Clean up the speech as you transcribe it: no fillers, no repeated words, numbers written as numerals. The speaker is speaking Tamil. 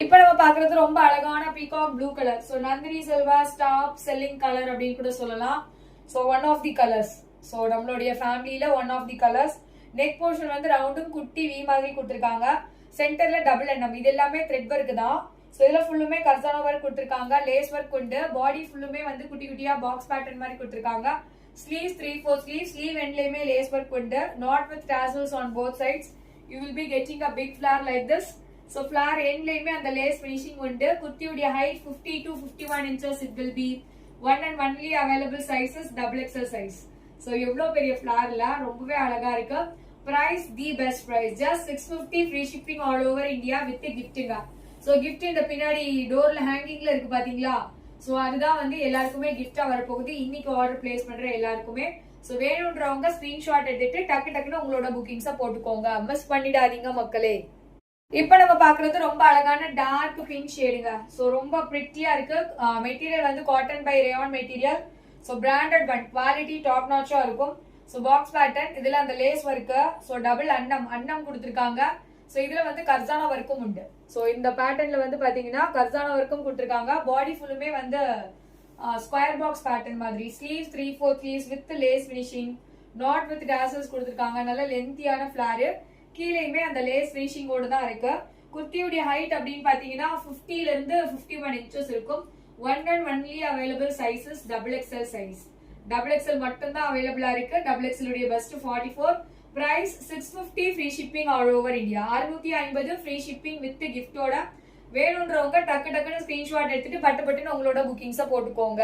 இப்ப நம்ம பாக்குறது ரொம்ப அழகான peacock blue colour. So Nandini Selvas top selling colour அப்படின்னு கூட சொல்லலாம். So one of the colours. So நம்மளுடைய ஃபேமிலியில one of the colours. Neck portion வந்து ரவுண்டும் குட்டி வி மாதிரி கொடுத்திருக்காங்க. சென்டர்ல டபுள் எண்ணம். இது எல்லாமே த்ரெட் ஒர்க் தான். சோ இதுல ஃபுல்லுமே கர்சானா ஒர்க் கொடுத்திருக்காங்க. லேஸ் ஒர்க் உண்டு. பாடி ஃபுல்லுமே வந்து குட்டி குட்டியா பாக்ஸ் பேட்டர்ன் மாதிரி கொடுத்திருக்காங்க. Sleeves 3/4 sleeve. ஸ்லீவ் எண்ட்லயுமே லேஸ் ஒர்க் உண்டு. Knot with tassels on both sides. You will be getting a big flower like this. So flower endlayume and the lace finishing undu. Kurtiyoda height 50 to 51 inches. It will be one and only available sizes double XL size. So evlo periya flower la rombave alaga irukku. Price the best price, just 650 free shipping all over India with a gifting. So gift in the pinadi door la hanging la irukku pathingala. So adha வந்து எல்லாருக்குமே gift-ஆ வர போகுது. இன்னைக்கு ஆர்டர் பிளேஸ் பண்ற எல்லாருக்குமே. So வேணும்ன்றவங்க ஸ்கிரீன்ஷாட் எடுத்து டக்கு டக்குன்னு உங்களோட புக்கிங்ஸை போட்டுக்கோங்க. மிஸ் பண்ணிடாதீங்க மக்களே. இப்ப நம்ம பாக்குறது ரொம்ப அழகான டார்க் பிங்க் ஷேடுங்க. சோ ரொம்ப பிரிட்டியா இருக்கு. மெட்டீரியல் வந்து cotton by rayon material. So branded one, quality top நாச்சா இருக்கும். சோ பாக்ஸ் பேட்டர்ன், இதுல அந்த லேஸ் ஒர்க், சோ டபுள் அன்னம் கொடுத்திருக்காங்க. சோ இதுல வந்து கர்சானா ஒர்க்கும் உண்டு. சோ இந்த பேட்டர்ன்ல வந்து பாத்தீங்கன்னா கர்சானா ஒர்க்கும் கொடுத்திருக்காங்க. பாடி ஃபுல்லுமே வந்து ஸ்கொயர் பாக்ஸ் பேட்டர்ன் மாதிரி. Sleeves 3/4 sleeves with lace finishing, not with tassels கொடுத்திருக்காங்க. நல்ல லென்த்தியான ஃபிளார். கீழேயுமே அந்த லேஸ் ஃபினிஷிங்கோட தான் இருக்கு. குர்த்தியுடைய ஹைட் அப்படின்னு பாத்தீங்கன்னா 50 ல இருந்து 51 இன்ச்சஸ் இருக்கும். One and only available sizes double XL size. Double XL மட்டும் தான் அவைலபிளா இருக்கு. டபுள் எக்ஸ்எல் உடைய best 44. Price 650 free shipping all over India. 650 free shipping with கிஃப்டோட. வேணும்ன்றவங்க டக்கு டக்குன்னு ஸ்கிரீன்ஷாட் எடுத்துட்டு பட்டு பட்டுன்னு உங்களோட புக்கிங்ஸை போட்டுக்கோங்க.